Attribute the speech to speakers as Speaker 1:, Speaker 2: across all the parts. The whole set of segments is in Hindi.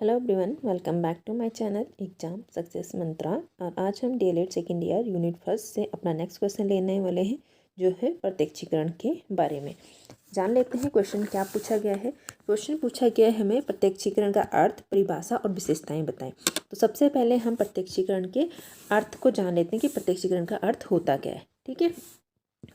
Speaker 1: Hello everyone, welcome back to my channel exam success mantra. और आज हम DElEd second year unit first से अपना नेक्स्ट क्वेश्चन लेने वाले हैं, जो है प्रत्यक्षीकरण के बारे में। जान लेते हैं क्वेश्चन क्या पूछा गया है। क्वेश्चन पूछा गया है हमें प्रत्यक्षीकरण का अर्थ, परिभाषा और विशेषताएं बताएं। तो सबसे पहले हम प्रत्यक्षीकरण के अर्थ को जान लेते हैं कि प्रत्यक्षीकरण का अर्थ होता क्या है। ठीक है,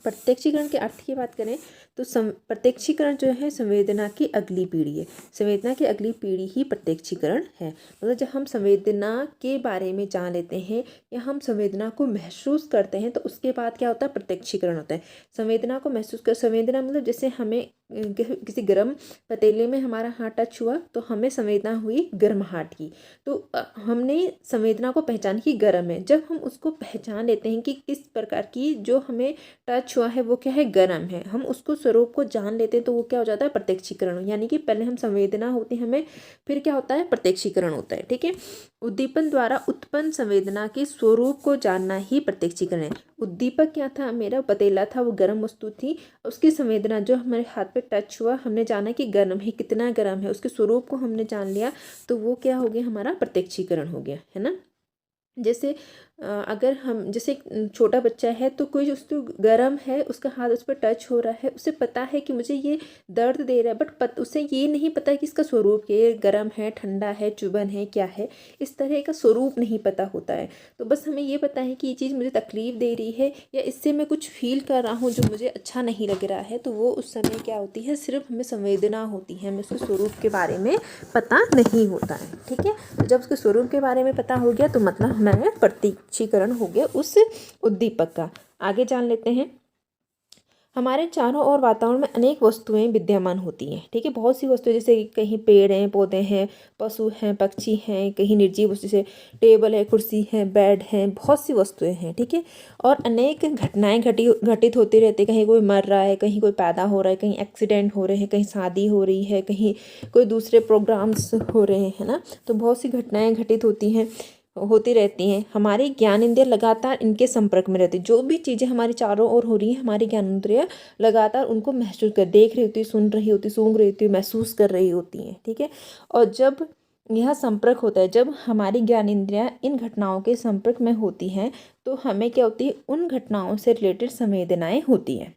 Speaker 1: प्रत्यक्षीकरण के अर्थ की बात करें तो प्रत्यक्षीकरण जो है संवेदना की अगली पीढ़ी है। संवेदना की अगली पीढ़ी ही प्रत्यक्षीकरण है। मतलब जब हम संवेदना के बारे में जान लेते हैं या हम संवेदना को महसूस करते हैं तो उसके बाद क्या होता है, प्रत्यक्षीकरण होता है। संवेदना को महसूस कर, संवेदना मतलब जैसे हमें किसी गर्म पतीले में हमारा हाथ टच हुआ तो हमें संवेदना हुई गर्माहट की। तो हमने संवेदना को पहचान की गर्म है। जब हम उसको पहचान लेते हैं कि किस प्रकार की जो हमें टच हुआ है वो क्या है, गर्म है, हम उसको स्वरूप को जान लेते हैं तो वो क्या हो जाता है, प्रत्यक्षीकरण। यानी कि पहले हम संवेदना होती है हमें, फिर क्या होता है, प्रत्यक्षीकरण होता है। ठीक है, उद्दीपन द्वारा उत्पन्न संवेदना के स्वरूप को जानना ही प्रत्यक्षीकरण है। उद्दीपक क्या था, मेरा पतीला था, वो गर्म वस्तु थी। उसकी संवेदना जो हमारे हाथ पे टच हुआ, हमने जाना कि गर्म है, कितना गर्म है, उसके स्वरूप को हमने जान लिया तो वो क्या हो गया, हमारा प्रत्यक्षीकरण हो गया, है ना। जैसे अगर हम, जैसे छोटा बच्चा है तो कोई उसको गर्म है, उसका हाथ उस पर टच हो रहा है, उसे पता है कि मुझे ये दर्द दे रहा है, बट उसे ये नहीं पता कि इसका स्वरूप क्या है, गर्म है, ठंडा है, चुभन है, क्या है, इस तरह का स्वरूप नहीं पता होता है। तो बस हमें ये पता है कि ये चीज़ मुझे तकलीफ़ दे रही है या इससे मैं कुछ फील कर रहा हूँ जो मुझे अच्छा नहीं लग रहा है, तो वो उस समय क्या होती है, सिर्फ हमें संवेदना होती है, हमें उसके स्वरूप के बारे में पता नहीं होता है। ठीक है, तो जब उसके स्वरूप के बारे में पता हो गया तो मतलब हमें प्रत्यक्षीकरण हो गया उस उद्दीपक का। आगे जान लेते हैं। हमारे चारों ओर वातावरण में अनेक वस्तुएं विद्यमान होती हैं। ठीक है, बहुत सी वस्तुएं, जैसे कहीं पेड़ हैं, पौधे हैं, पशु हैं, पक्षी हैं, कहीं निर्जीव वस्तु जैसे टेबल है, कुर्सी है, बेड है, बहुत सी वस्तुएं हैं। ठीक है, और अनेक घटनाएं घटित होती रहती है। कहीं कोई मर रहा है, कहीं कोई पैदा हो रहा है, कहीं एक्सीडेंट हो रहे हैं, कहीं शादी हो रही है, कहीं कोई दूसरे प्रोग्राम्स हो रहे हैं, है ना। तो बहुत सी घटनाएं घटित होती रहती हैं। हमारी ज्ञान इंद्रिय लगातार इनके संपर्क में रहती है। जो भी चीज़ें हमारे चारों ओर हो रही हैं, हमारी ज्ञान इंद्रिय लगातार उनको महसूस कर, देख रही होती, सुन रही होती, सूंघ रही होती, महसूस कर रही होती हैं। ठीक है, और जब यह संपर्क होता है, जब हमारी ज्ञान इंद्रियाँ इन घटनाओं के संपर्क में होती हैं तो हमें क्या होती है, उन घटनाओं से रिलेटेड संवेदनाएँ होती हैं।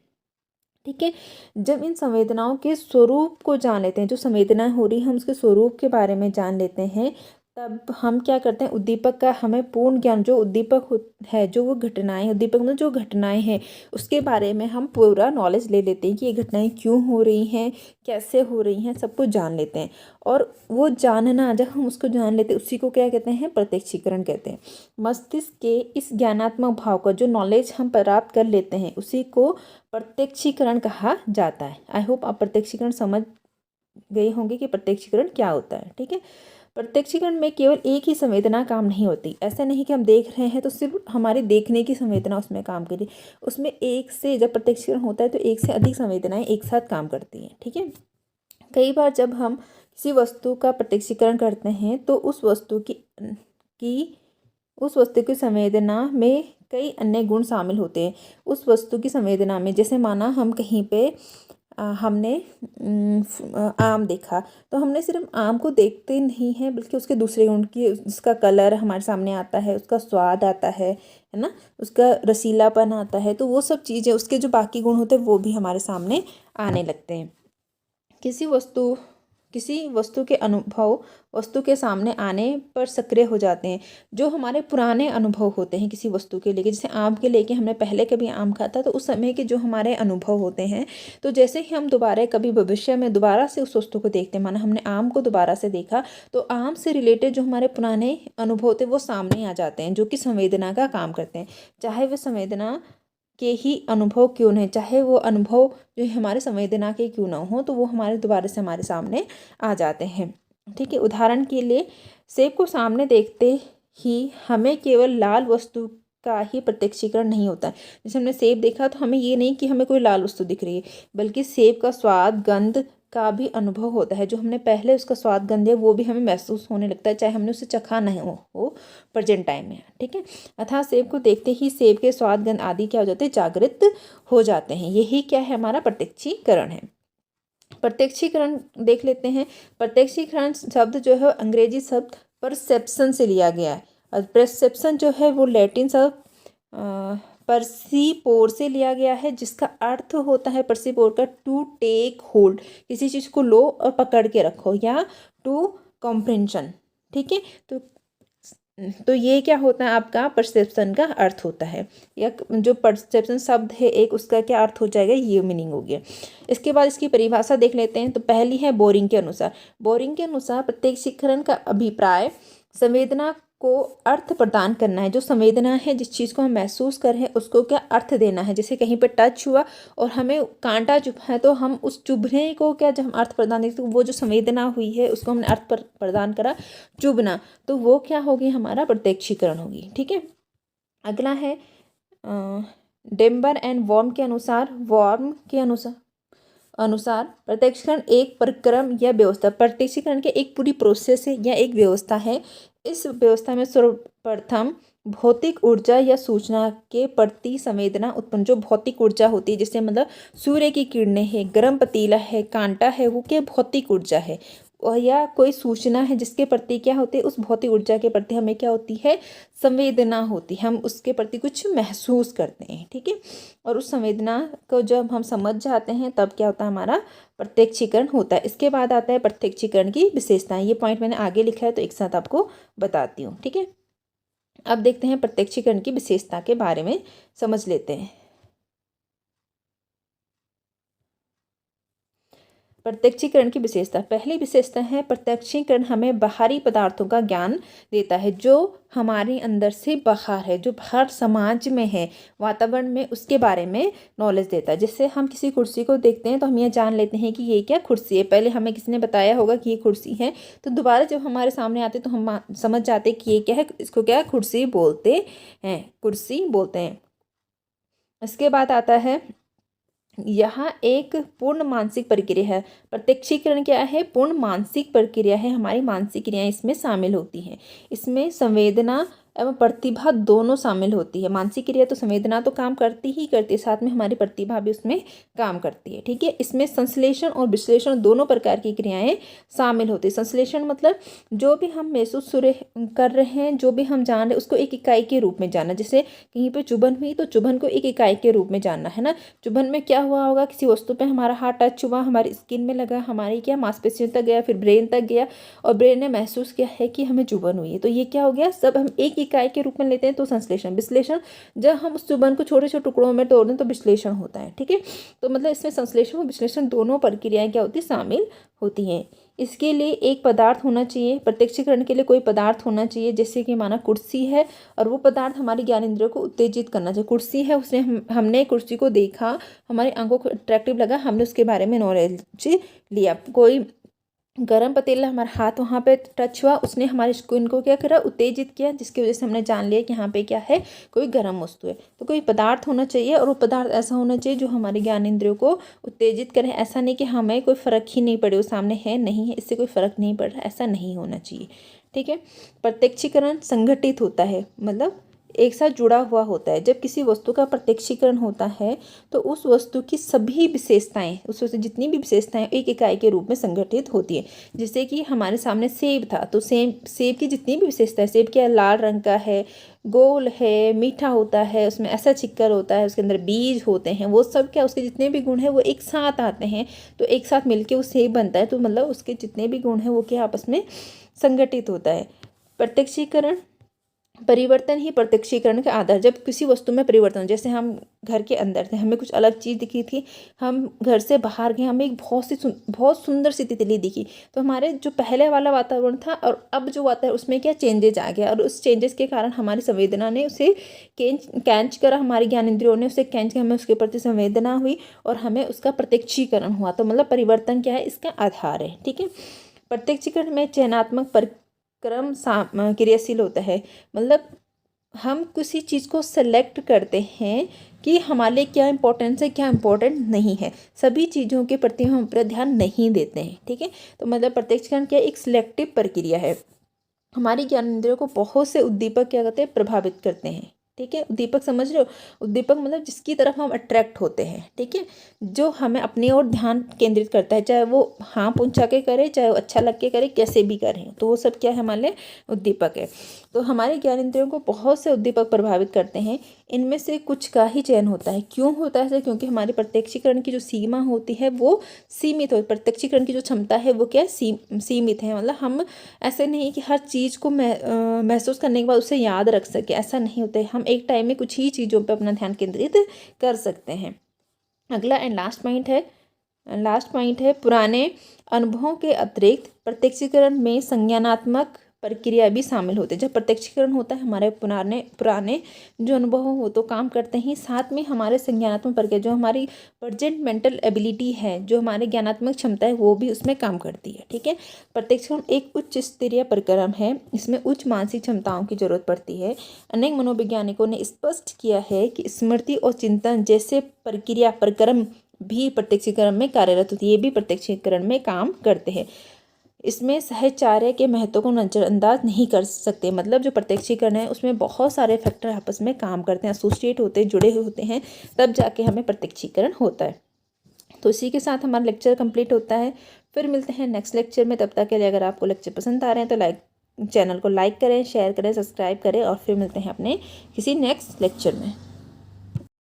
Speaker 1: ठीक है, जब इन संवेदनाओं के स्वरूप को जान लेते हैं, जो संवेदनाएं हो रही हैं हम उसके स्वरूप के बारे में जान लेते हैं, तब हम क्या करते हैं, उद्दीपक का हमें पूर्ण ज्ञान, जो उद्दीपक है, जो वो घटनाएं, उद्दीपक में जो घटनाएं हैं उसके बारे में हम पूरा नॉलेज ले लेते हैं कि ये घटनाएं क्यों हो रही हैं, कैसे हो रही हैं, सब कुछ जान लेते हैं। और वो जानना, जब हम उसको जान लेते हैं उसी को क्या कहते हैं, प्रत्यक्षीकरण कहते हैं। मस्तिष्क के इस ज्ञानात्मक भाव का, जो नॉलेज हम प्राप्त कर लेते हैं, उसी को प्रत्यक्षीकरण कहा जाता है। आई होप आप प्रत्यक्षीकरण समझ गए होंगे कि प्रत्यक्षीकरण क्या होता है। ठीक है, प्रत्यक्षीकरण में केवल एक ही संवेदना काम नहीं होती। ऐसा नहीं कि हम देख रहे हैं तो सिर्फ हमारे देखने की संवेदना उसमें काम करी, उसमें एक से, जब प्रत्यक्षीकरण होता है तो एक से अधिक संवेदनाएं एक साथ काम करती हैं। ठीक है, कई बार जब हम किसी वस्तु का प्रत्यक्षीकरण करते हैं तो उस वस्तु की संवेदना में कई अन्य गुण शामिल होते हैं। उस वस्तु की संवेदना में, जैसे माना हम कहीं पे हमने आम देखा, तो हमने सिर्फ आम को देखते नहीं हैं बल्कि उसके दूसरे गुण की, उसका कलर हमारे सामने आता है, उसका स्वाद आता है ना, उसका रसीलापन आता है, तो वो सब चीज़ें, उसके जो बाकी गुण होते हैं वो भी हमारे सामने आने लगते हैं। किसी वस्तु के अनुभव वस्तु के सामने आने पर सक्रिय हो जाते हैं। जो हमारे पुराने अनुभव होते हैं किसी वस्तु के लेके, जैसे आम के लेके हमने पहले कभी आम खाता तो उस समय के जो हमारे अनुभव होते हैं, तो जैसे ही हम दोबारा कभी भविष्य में दोबारा से उस वस्तु को देखते हैं, माना हमने आम को दोबारा से देखा, तो आम से रिलेटेड जो हमारे पुराने अनुभव होते हैं वो सामने आ जाते हैं, जो कि संवेदना का काम करते हैं। चाहे वह संवेदना के ही अनुभव क्यों नहीं, चाहे वो अनुभव जो हमारे संवेदना के क्यों ना हो, तो वो हमारे दोबारा से हमारे सामने आ जाते हैं। ठीक है, उदाहरण के लिए सेब को सामने देखते ही हमें केवल लाल वस्तु का ही प्रत्यक्षीकरण नहीं होता है। जैसे हमने सेब देखा तो हमें ये नहीं कि हमें कोई लाल वस्तु दिख रही है, बल्कि सेब का स्वाद, गंध का भी अनुभव होता है। जो हमने पहले उसका स्वाद, गंध है, वो भी हमें महसूस होने लगता है, चाहे हमने उसे चखा नहीं हो प्रेजेंट टाइम में। ठीक है, अतः सेब को देखते ही सेब के स्वाद, गंध आदि क्या हो जाते हैं, जागृत हो जाते हैं। यही क्या है, हमारा प्रत्यक्षीकरण है। प्रत्यक्षीकरण देख लेते हैं। प्रत्यक्षीकरण शब्द जो है अंग्रेजी शब्द परसेप्शन से लिया गया है, और परसेप्शन जो है वो लैटिन शब्द परसीपोर से लिया गया है, जिसका अर्थ होता है परसीपोर का टू टेक होल्ड, किसी चीज़ को लो और पकड़ के रखो, या टू कॉम्प्रेंशन। ठीक है, तो ये क्या होता है, आपका परसेप्शन का अर्थ होता है, या जो परसेप्शन शब्द है एक, उसका क्या अर्थ हो जाएगा, ये मीनिंग हो गया। इसके बाद इसकी परिभाषा देख लेते हैं। तो पहली है बोरिंग के अनुसार। बोरिंग के अनुसार प्रत्यक्षीकरण का अभिप्राय संवेदना को अर्थ प्रदान करना है। जो संवेदना है, जिस चीज़ को हम महसूस कर रहे हैं उसको क्या अर्थ देना है। जैसे कहीं पर टच हुआ और हमें कांटा चुभा है, तो हम उस चुभने को क्या, जब हम अर्थ प्रदान देते, तो वो जो संवेदना हुई है उसको हमने अर्थ प्रदान करा, चुभना, तो वो क्या होगी, हमारा प्रत्यक्षीकरण होगी। ठीक है, अगला है डेम्बर एंड वॉर्म के अनुसार। वॉर्म के अनुसार प्रत्यक्षीकरण एक प्रक्रम या व्यवस्था, प्रत्यक्षीकरण के एक पूरी प्रोसेस है या एक व्यवस्था है। इस व्यवस्था में सर्वप्रथम भौतिक ऊर्जा या सूचना के प्रति संवेदना उत्पन्न, जो भौतिक ऊर्जा होती है, जैसे मतलब सूर्य की किरणें है, गर्म पतीला है, कांटा है, वो क्या भौतिक ऊर्जा है, और या कोई सूचना है जिसके प्रति क्या होती है, उस भौतिक ऊर्जा के प्रति हमें क्या होती है, संवेदना होती है, हम उसके प्रति कुछ महसूस करते हैं। ठीक है, और उस संवेदना को जब हम समझ जाते हैं तब क्या होता है, हमारा प्रत्यक्षीकरण होता है। इसके बाद आता है प्रत्यक्षीकरण की विशेषताएं। ये पॉइंट मैंने आगे लिखा है तो एक साथ आपको बताती हूँ। ठीक है, अब देखते हैं प्रत्यक्षीकरण की विशेषता के बारे में समझ लेते हैं। प्रत्यक्षीकरण की विशेषता, पहली विशेषता है प्रत्यक्षीकरण हमें बाहरी पदार्थों का ज्ञान देता है, जो हमारे अंदर से बाहर है, जो बाहर समाज में है, वातावरण में, उसके बारे में नॉलेज देता है। जैसे हम किसी कुर्सी को देखते हैं तो हम ये जान लेते हैं कि ये क्या कुर्सी है, पहले हमें किसी ने बताया होगा कि ये कुर्सी है, तो दोबारा जब हमारे सामने आते तो हम समझ जाते कि ये क्या है, इसको क्या कुर्सी बोलते हैं, कुर्सी बोलते हैं। इसके बाद आता है यहाँ एक पूर्ण मानसिक प्रक्रिया है। प्रत्यक्षीकरण क्या है, पूर्ण मानसिक प्रक्रिया है, हमारी मानसिक क्रियाएं इसमें शामिल होती हैं। इसमें संवेदना एवं प्रतिभा दोनों शामिल होती है। मानसिक क्रिया तो संवेदना तो काम करती ही करती है, साथ में हमारी प्रतिभा भी उसमें काम करती है। ठीक है, इसमें संश्लेषण और विश्लेषण दोनों प्रकार की क्रियाएं शामिल होती है। संश्लेषण मतलब जो भी हम महसूस कर रहे हैं, जो भी हम जान रहे हैं, उसको एक इकाई के रूप में जानना। जैसे कहीं पर चुभन हुई तो चुभन को एक इकाई के रूप में जानना है ना। चुभन में क्या हुआ होगा, किसी वस्तु पे हमारा हाथ टच हुआ, हमारी स्किन में लगा, हमारी क्या मांसपेशियों तक गया, फिर ब्रेन तक गया, और ब्रेन ने महसूस किया है कि हमें चुभन हुई है। तो ये क्या हो गया, सब हम एक इकाई के रूप में लेते हैं। तो संश्लेषण, विश्लेषण, जब हम उस चुभन को छोटे छोटे टुकड़ों में तोड़ दें तो विश्लेषण होता है। ठीक है, तो मतलब इसमें संश्लेषण और विश्लेषण दोनों प्रक्रियाएं क्या होती, शामिल होती हैं। इसके लिए एक पदार्थ होना चाहिए, प्रत्यक्षीकरण के लिए कोई पदार्थ होना चाहिए। जैसे कि माना कुर्सी है, और वो पदार्थ हमारी ज्ञानेंद्रियों को उत्तेजित करना चाहिए। कुर्सी है, उसने हमने कुर्सी को देखा, हमारी आंखों को अट्रैक्टिव लगा, हमने उसके बारे में नॉलेज लिया। कोई गरम पतीला, हमारा हाथ वहाँ पे टच हुआ, उसने हमारी स्किन को क्या करा, उत्तेजित किया, जिसकी वजह से हमने जान लिया कि यहाँ पे क्या है, कोई गर्म वस्तु है। तो कोई पदार्थ होना चाहिए, और वो पदार्थ ऐसा होना चाहिए जो हमारे ज्ञानेंद्रियों को उत्तेजित करे। ऐसा नहीं कि हमें कोई फ़र्क ही नहीं पड़े, वो सामने है नहीं है, इससे कोई फ़र्क नहीं पड़ रहा, ऐसा नहीं होना चाहिए। ठीक है, प्रत्यक्षीकरण संगठित होता है, मतलब एक साथ जुड़ा हुआ होता है। जब किसी वस्तु का प्रत्यक्षीकरण होता है तो उस वस्तु की सभी विशेषताएं, उस वस्तु जितनी भी विशेषताएं एक इकाई के रूप में संगठित होती है। जैसे कि हमारे सामने सेब था, तो सेब की जितनी भी विशेषताएं, सेब क्या लाल रंग का है, गोल है, मीठा होता है, उसमें ऐसा चिक्कर होता है, उसके अंदर बीज होते हैं, वो सब क्या, उसके जितने भी गुण हैं वो एक साथ आते हैं, तो एक साथ मिलके वो सेब बनता है। तो मतलब उसके जितने भी गुण हैं वो क्या आपस में संगठित होता है। प्रत्यक्षीकरण, परिवर्तन ही प्रत्यक्षीकरण का आधार। जब किसी वस्तु में परिवर्तन, जैसे हम घर के अंदर थे, हमें कुछ अलग चीज़ दिखी थी, हम घर से बाहर गए, हमें एक बहुत सुंदर सी तितली दिखी, तो हमारे जो पहले वाला वातावरण था और अब जो वातावरण, उसमें क्या चेंजेज आ गया, और उस चेंजेस के कारण हमारी संवेदना ने उसे कैच करा, हमारी ज्ञानेंद्रियों ने उसे कैच किया, हमें उसके प्रति संवेदना हुई और हमें उसका प्रत्यक्षीकरण हुआ। तो मतलब परिवर्तन क्या है, इसका आधार है। ठीक है, प्रत्यक्षीकरण में चयनात्मक क्रम क्रियाशील होता है। मतलब हम किसी चीज़ को सेलेक्ट करते हैं कि हमारे लिए क्या इंपॉर्टेंस है, क्या इंपॉर्टेंट नहीं है, सभी चीज़ों के प्रति हम अपना ध्यान नहीं देते हैं। ठीक है, तो मतलब प्रत्यक्षीकरण क्या एक सिलेक्टिव प्रक्रिया है। हमारी ज्ञानेंद्रियों को बहुत से उद्दीपक क्या करते हैं, प्रभावित करते हैं। ठीक है। उद्दीपक समझ रहे हो? उद्दीपक मतलब जिसकी तरफ हम अट्रैक्ट होते हैं, ठीक है, जो हमें अपनी ओर ध्यान केंद्रित करता है, चाहे वो हाँ पूंछा के करे, चाहे वो अच्छा लग के करे, कैसे भी करें, तो वो सब क्या है, हमारे लिए उद्दीपक है। तो हमारे ज्ञानेंद्रियों को बहुत से उद्दीपक प्रभावित करते हैं। इनमें से कुछ का ही चयन होता है। क्यों होता है ऐसा? क्योंकि हमारे प्रत्यक्षीकरण की जो सीमा होती है वो सीमित हो, प्रत्यक्षीकरण की जो क्षमता है वो क्या है, सीमित है। मतलब हम ऐसे नहीं कि हर चीज़ को महसूस करने के बाद उसे याद रख सके, ऐसा नहीं होता है। हम एक टाइम में कुछ ही चीज़ों पर अपना ध्यान केंद्रित कर सकते हैं। अगला एंड लास्ट पॉइंट है पुराने अनुभवों के अतिरिक्त प्रत्यक्षीकरण में संज्ञानात्मक प्रक्रिया भी शामिल होते हैं। जब प्रत्यक्षीकरण होता है, हमारे पुराने जो अनुभव हो तो काम करते हैं, साथ में हमारे संज्ञानात्मक प्रक्रिया, जो हमारी प्रेजेंट मेंटल एबिलिटी है, जो हमारे ज्ञानात्मक क्षमता है, वो भी उसमें काम करती है। ठीक है। प्रत्यक्षीकरण एक उच्च स्तरीय प्रक्रम है। इसमें उच्च मानसिक क्षमताओं की जरूरत पड़ती है। अनेक मनोवैज्ञानिकों ने स्पष्ट किया है कि स्मृति और चिंतन जैसे प्रक्रम भी प्रत्यक्षीकरण में कार्यरत होती है। ये भी प्रत्यक्षीकरण में काम करते हैं। इसमें सहचार्य के महत्व को नज़रअंदाज नहीं कर सकते। मतलब जो प्रत्यक्षीकरण है उसमें बहुत सारे फैक्टर आपस में काम करते हैं, एसोसिएट होते हैं, जुड़े होते हैं, तब जाके हमें प्रत्यक्षीकरण होता है। तो इसी के साथ हमारा लेक्चर कंप्लीट होता है। फिर मिलते हैं नेक्स्ट लेक्चर में। तब तक के लिए अगर आपको लेक्चर पसंद आ रहे हैं तो चैनल को लाइक करें, शेयर करें, सब्सक्राइब करें, और फिर मिलते हैं अपने किसी नेक्स्ट लेक्चर में।